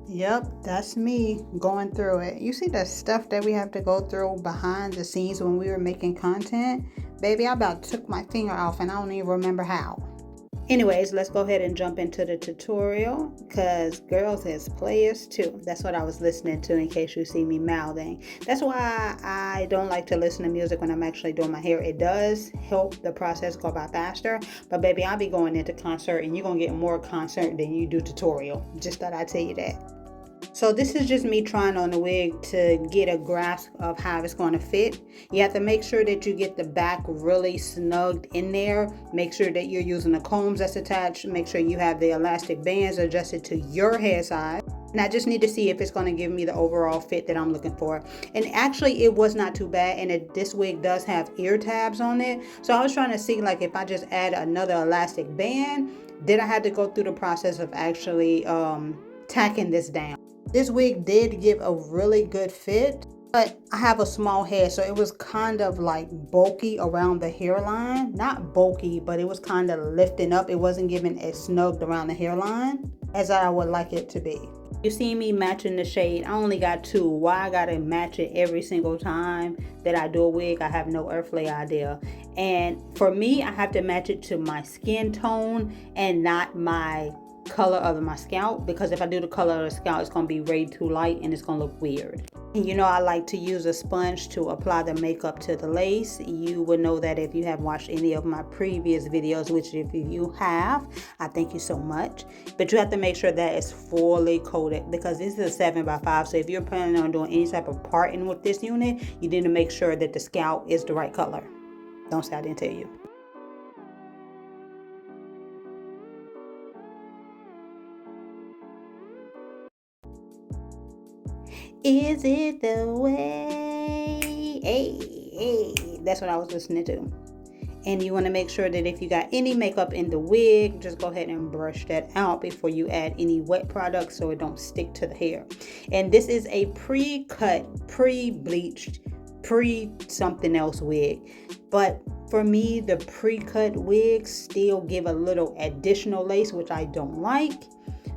Yep, that's me going through it. You see the stuff that we have to go through behind the scenes when we were making content? Baby, I about took my finger off and I don't even remember how. Anyways, let's go ahead and jump into the tutorial because girls has players too. That's what I was listening to in case you see me mouthing. That's why I don't like to listen to music when I'm actually doing my hair. It does help the process go by faster. But baby, I'll be going into concert and you're going to get more concert than you do tutorial. Just thought I'd tell you that. So this is just me trying on the wig to get a grasp of how it's going to fit. You have to make sure that you get the back really snugged in there. Make sure that you're using the combs that's attached. Make sure you have the elastic bands adjusted to your hair size. And I just need to see if it's going to give me the overall fit that I'm looking for. And actually it was not too bad. And this wig does have ear tabs on it. So I was trying to see like if I just add another elastic band, then I had to go through the process of actually tacking this down. This wig did give a really good fit, but I have a small head, so it was kind of like bulky around the hairline. Not bulky, but it was kind of lifting up. It wasn't giving as snugged around the hairline as I would like it to be. You see me matching the shade. I only got two. Why I gotta match it every single time that I do a wig, I have no earthly idea. And for me, I have to match it to my skin tone and not my color of my scalp, because if I do the color of the scalp, it's going to be way too light and it's going to look weird. And you know, I like to use a sponge to apply the makeup to the lace. You would know that if you have watched any of my previous videos, which if you have, I thank you so much. But you have to make sure that it's fully coated because this is a 7x5. So if you're planning on doing any type of parting with this unit, you need to make sure that the scalp is the right color. Don't say I didn't tell you. Is it the way? Hey, that's what I was listening to. And you want to make sure that if you got any makeup in the wig, just go ahead and brush that out before you add any wet products so it don't stick to the hair. And this is a pre-cut, pre-bleached, pre-something else wig. But for me, the pre-cut wigs still give a little additional lace, which I don't like.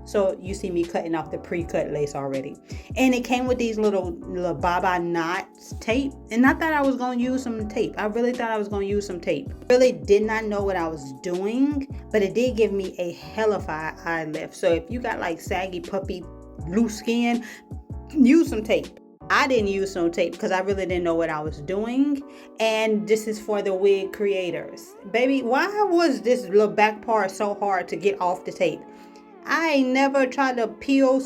So you see me cutting off the pre-cut lace already. And it came with these little baba knots tape. And I thought I was going to use some tape. I really thought I was going to use some tape. Really did not know what I was doing. But it did give me a hellified eye lift. So if you got like saggy, puppy, loose skin, use some tape. I didn't use no tape because I really didn't know what I was doing. And this is for the wig creators. Baby, why was this little back part so hard to get off the tape? I ain't never tried to peel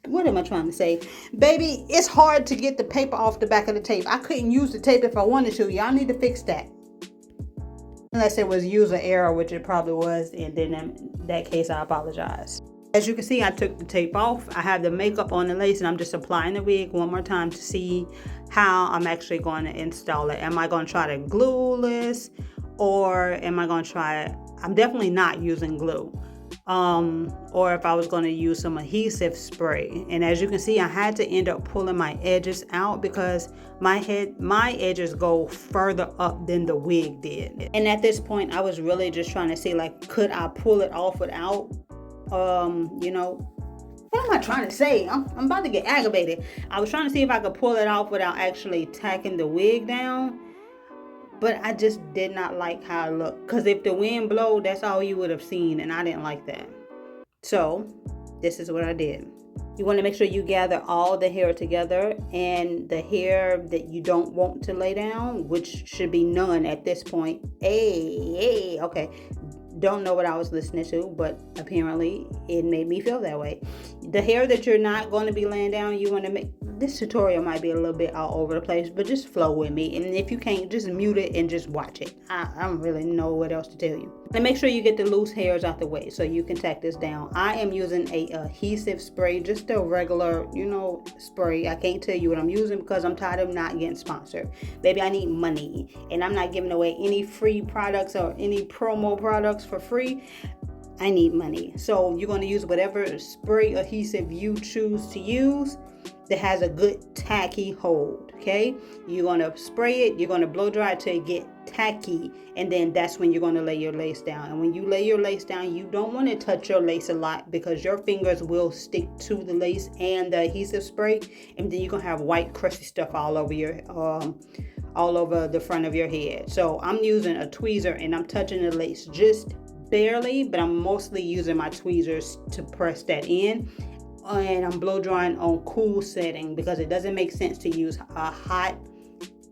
what am I trying to say? Baby, it's hard to get the paper off the back of the tape. I couldn't use the tape if I wanted to. Y'all need to fix that. Unless it was user error, which it probably was, and then in that case, I apologize. As you can see, I took the tape off. I have the makeup on the lace and I'm just applying the wig one more time to see how I'm actually going to install it. Am I going to try to glue this or am I going to try it? I'm definitely not using glue. Or if I was going to use some adhesive spray. And as you can see, I had to end up pulling my edges out because my edges go further up than the wig did. And at this point, I was really just trying to see, like, could I pull it off without, what am I trying to say? I'm about to get aggravated. I was trying to see if I could pull it off without actually tacking the wig down. But I just did not like how it looked. Because if the wind blowed, that's all you would have seen. And I didn't like that. So, this is what I did. You want to make sure you gather all the hair together. And the hair that you don't want to lay down, which should be none at this point. Hey, okay. Don't know what I was listening to, but apparently it made me feel that way. The hair that you're not going to be laying down, you want to make... This tutorial might be a little bit all over the place, but just flow with me. And if you can't, just mute it and just watch it. I don't really know what else to tell you. And make sure you get the loose hairs out the way so you can tack this down. I am using a adhesive spray, just a regular, spray. I can't tell you what I'm using because I'm tired of not getting sponsored. Baby, I need money. And I'm not giving away any free products or any promo products for free. I need money. So you're going to use whatever spray adhesive you choose to use. that has a good tacky hold. Okay, you're going to spray it, you're going to blow dry it till it get tacky, and then that's when you're going to lay your lace down. And when you lay your lace down, you don't want to touch your lace a lot because your fingers will stick to the lace and the adhesive spray, and then you're going to have white crusty stuff all over your all over the front of your head. So I'm using a tweezer and I'm touching the lace just barely, but I'm mostly using my tweezers to press that in. And I'm blow drying on cool setting because it doesn't make sense to use a hot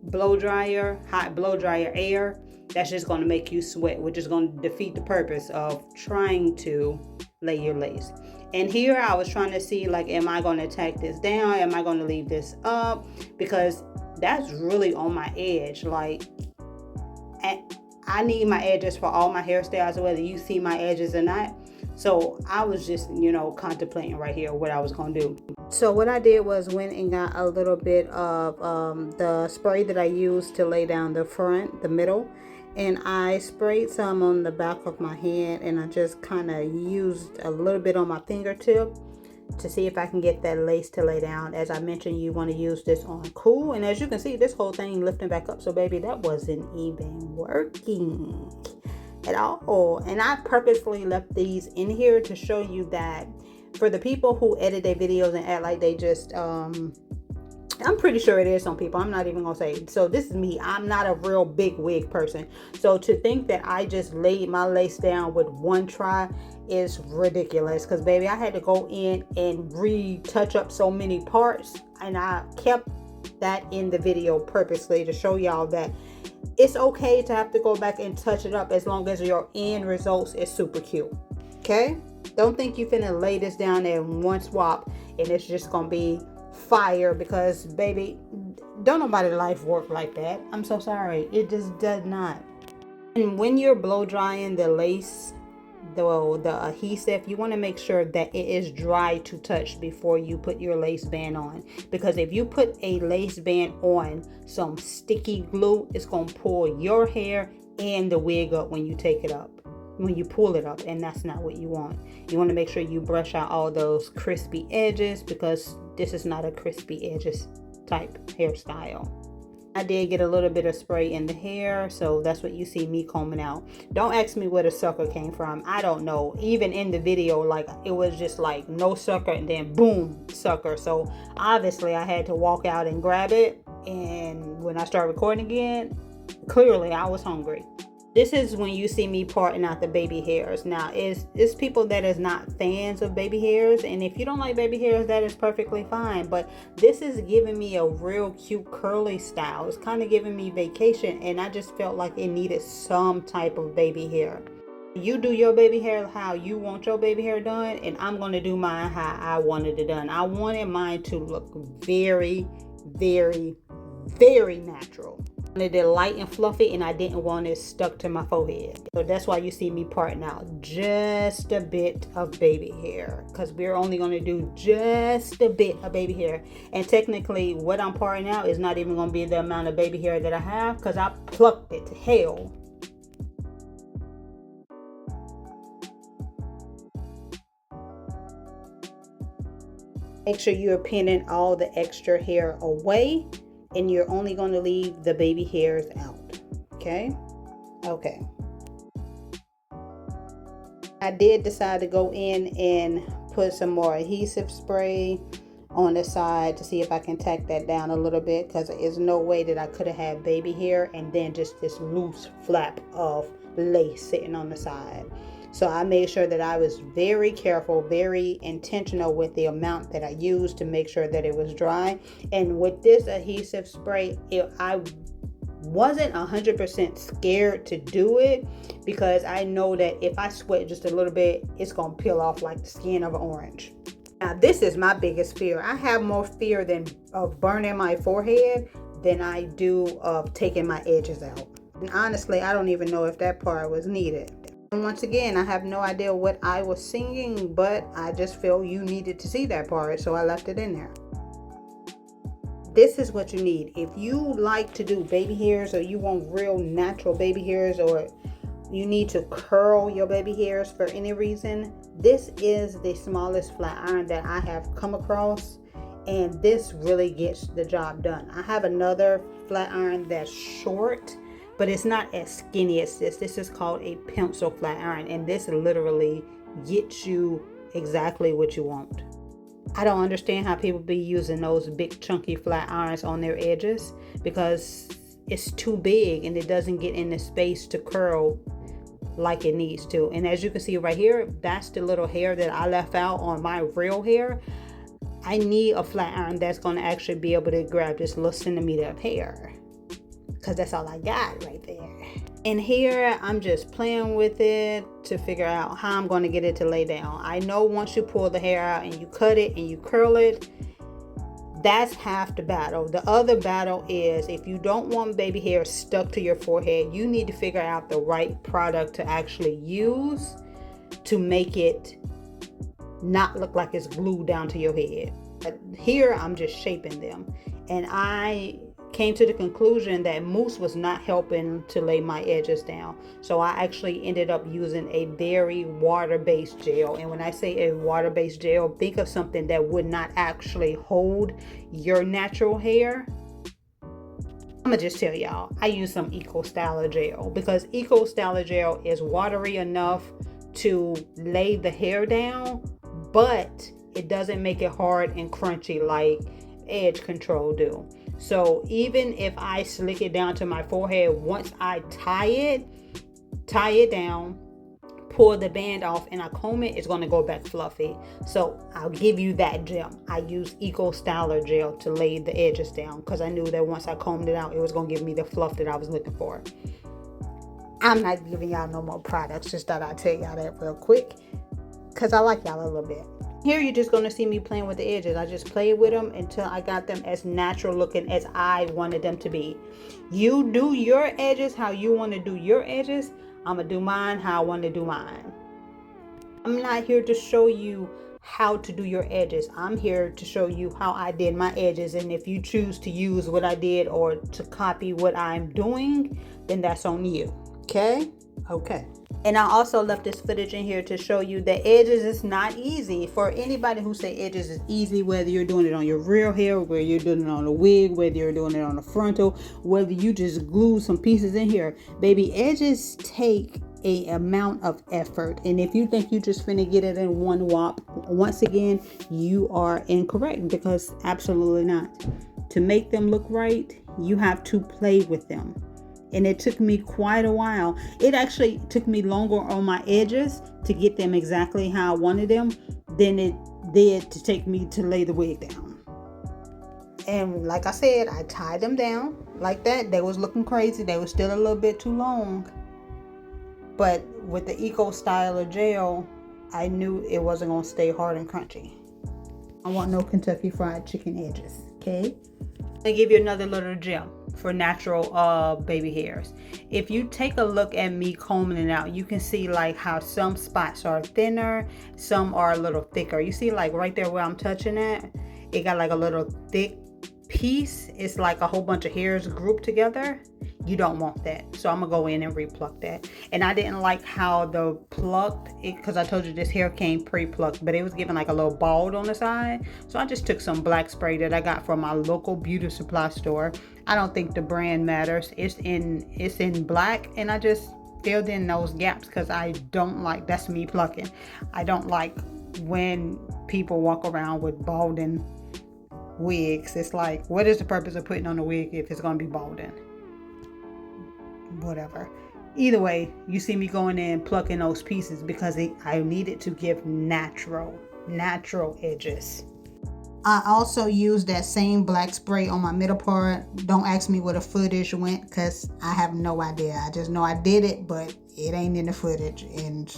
blow dryer air. That's just going to make you sweat, which is going to defeat the purpose of trying to lay your lace. And here I was trying to see, like, am I going to tack this down? Am I going to leave this up? Because that's really on my edge. Like, I need my edges for all my hairstyles, whether you see my edges or not. So I was just, contemplating right here what I was going to do. So what I did was went and got a little bit of the spray that I used to lay down the front, the middle. And I sprayed some on the back of my hand, and I just kind of used a little bit on my fingertip to see if I can get that lace to lay down. As I mentioned, you want to use this on cool. And as you can see, this whole thing lifting back up. So baby, that wasn't even working at all. And I purposefully left these in here to show you that for the people who edit their videos and act like they just I'm pretty sure it is some people. I'm not even gonna say. So this is me. I'm not a real big wig person. So to think that I just laid my lace down with one try is ridiculous. Because baby, I had to go in and retouch up so many parts, and I kept that in the video purposely to show y'all that it's okay to have to go back and touch it up as long as your end results is super cute. Okay? Don't think you finna lay this down there in one swap and it's just gonna be fire, because baby, don't nobody's life work like that. I'm so sorry. It just does not. And when you're blow drying the lace, the adhesive, you want to make sure that it is dry to touch before you put your lace band on, because if you put a lace band on some sticky glue, it's going to pull your hair and the wig up when you take it up, when you pull it up, and that's not what you want. You want to make sure you brush out all those crispy edges, because this is not a crispy edges type hairstyle. I did get a little bit of spray in the hair, so that's what you see me combing out. Don't ask me where the sucker came from. I don't know. Even in the video, like, it was just like no sucker and then boom, sucker. So obviously I had to walk out and grab it, and when I started recording again, clearly I was hungry. This is when you see me parting out the baby hairs. Now, it's people that is not fans of baby hairs, and if you don't like baby hairs, that is perfectly fine. But this is giving me a real cute curly style. It's kind of giving me vacation, and I just felt like it needed some type of baby hair. You do your baby hair how you want your baby hair done, and I'm going to do mine how I wanted it done. I wanted mine to look very, very, very natural. I wanted it light and fluffy, and I didn't want it stuck to my forehead. So that's why you see me parting out just a bit of baby hair, because we're only going to do just a bit of baby hair. And technically what I'm parting out is not even going to be the amount of baby hair that I have, because I plucked it to hell. Make sure you're pinning all the extra hair away, and you're only going to leave the baby hairs out. Okay. I did decide to go in and put some more adhesive spray on the side to see if I can tack that down a little bit, because there's no way that I could have had baby hair and then just this loose flap of lace sitting on the side. So I made sure that I was very careful, very intentional with the amount that I used to make sure that it was dry. And with this adhesive spray, I wasn't 100% scared to do it, because I know that if I sweat just a little bit, it's going to peel off like the skin of an orange. Now, this is my biggest fear. I have more fear of burning my forehead than I do of taking my edges out. And honestly, I don't even know if that part was needed. And once again, I have no idea what I was singing, but I just feel you needed to see that part, so I left it in there. This is what you need. If you like to do baby hairs, or you want real natural baby hairs, or you need to curl your baby hairs for any reason, this is the smallest flat iron that I have come across. and this really gets the job done. I have another flat iron that's short, but it's not as skinny as this. This is called a pencil flat iron, and this literally gets you exactly what you want. I don't understand how people be using those big chunky flat irons on their edges, because it's too big and it doesn't get in the space to curl like it needs to. And as you can see right here, that's the little hair that I left out on my real hair. I need a flat iron that's going to actually be able to grab this little centimeter of hair, because that's all I got right there. And here I'm just playing with it to figure out how I'm going to get it to lay down. I know once you pull the hair out and you cut it and you curl it, that's half the battle. The other battle is, if you don't want baby hair stuck to your forehead, you need to figure out the right product to actually use to make it not look like it's glued down to your head. But here I'm just shaping them, and I came to the conclusion that mousse was not helping to lay my edges down. So I actually ended up using a very water-based gel. And when I say a water-based gel, think of something that would not actually hold your natural hair. I'm gonna just tell y'all, I use some Eco Styler gel, because Eco Styler gel is watery enough to lay the hair down, but it doesn't make it hard and crunchy like edge control do. So even if I slick it down to my forehead, once I tie it down, pull the band off, and I comb it, it's going to go back fluffy. So I'll give you that gem. I use Eco Styler gel to lay the edges down, because I knew that once I combed it out, it was going to give me the fluff that I was looking for. I'm not giving y'all no more products, just thought I'd tell y'all that real quick, because I like y'all a little bit. Here you're just going to see me playing with the edges. I just played with them until I got them as natural looking as I wanted them to be. You do your edges how you want to do your edges. I'm going to do mine how I want to do mine. I'm not here to show you how to do your edges. I'm here to show you how I did my edges. And if you choose to use what I did or to copy what I'm doing, then that's on you. Okay? Okay. And I also left this footage in here to show you that edges is not easy. For anybody who say edges is easy, whether you're doing it on your real hair, whether you're doing it on a wig, whether you're doing it on a frontal, whether you just glue some pieces in here, baby, edges take a amount of effort. And if you think you just finna get it in one whop, once again, you are incorrect, because absolutely not. To make them look right, you have to play with them. And it took me quite a while. It actually took me longer on my edges to get them exactly how I wanted them than it did to take me to lay the wig down. And like I said, I tied them down like that. They was looking crazy. They were still a little bit too long. But with the Eco Styler gel, I knew it wasn't going to stay hard and crunchy. I want no Kentucky Fried Chicken edges, okay? I'll give you another little gem for natural baby hairs. If you take a look at me combing it out, you can see like how some spots are thinner, some are a little thicker. You see like right there where I'm touching at, it got like a little thick piece. It's like a whole bunch of hairs grouped together. You don't want that, so I'm gonna go in and repluck that. And I didn't like how the plucked it, because I told you this hair came pre-plucked, but it was giving like a little bald on the side. So I just took some black spray that I got from my local beauty supply store. I don't think the brand matters. It's in black, and I just filled in those gaps, because I don't like, that's me plucking, I don't like when people walk around with balding wigs. It's like, what is the purpose of putting on a wig if it's gonna be balding? Whatever. Either way, you see me going in plucking those pieces, because I needed to give natural edges. I also used that same black spray on my middle part. Don't ask me where the footage went, because I have no idea. I just know I did it, but it ain't in the footage. And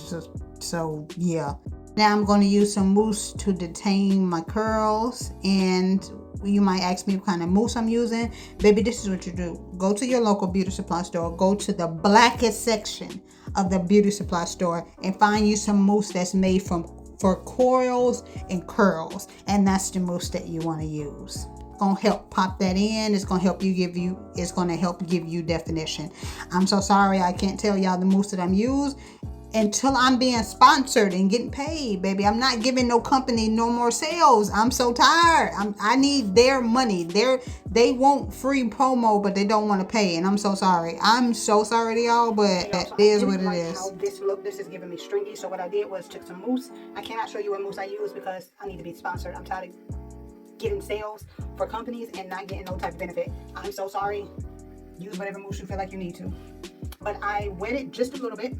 so yeah. Now I'm going to use some mousse to detain my curls. And you might ask me what kind of mousse I'm using. Baby, this is what you do. Go to your local beauty supply store. Go to the blackest section of the beauty supply store and find you some mousse that's made for coils and curls. And that's the mousse that you want to use. It's going to help pop that in. It's going to help give you definition. I'm so sorry I can't tell y'all the mousse that I'm using. until I'm being sponsored and getting paid, baby. I'm not giving no company no more sales. I'm so tired. I need their money. They want free promo, but they don't want to pay, and I'm so sorry. I'm so sorry to y'all, but it is what it is. How this look, this is giving me stringy. So what I did was took some mousse. I cannot show you what mousse I use because I need to be sponsored. I'm tired of getting sales for companies and not getting no type of benefit. I'm so sorry. Use whatever mousse you feel like you need to. But I wet it just a little bit.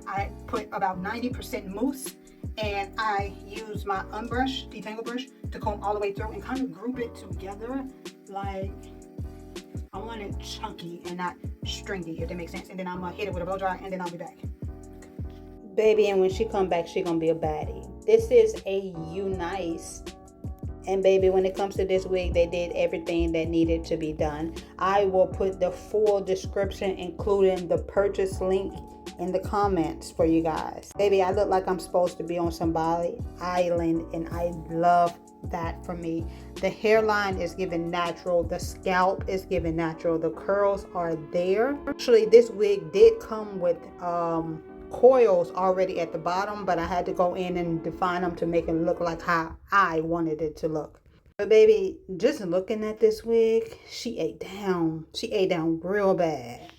I put about 90% mousse, and I use my unbrush, detangle brush, to comb all the way through and kind of group it together. Like, I want it chunky and not stringy, if that makes sense. And then I'm gonna hit it with a blow dryer, and then I'll be back. Baby, and when she come back, she gonna be a baddie. This is a UNice. And baby, when it comes to this wig, they did everything that needed to be done. I will put the full description, including the purchase link, in the comments for you guys. Baby, I look like I'm supposed to be on some Bali island, and I love that for me. The hairline is giving natural. The scalp is giving natural. The curls are there. Actually, this wig did come with coils already at the bottom, but I had to go in and define them to make it look like how I wanted it to look. But baby, just looking at this wig, she ate down. She ate down real bad.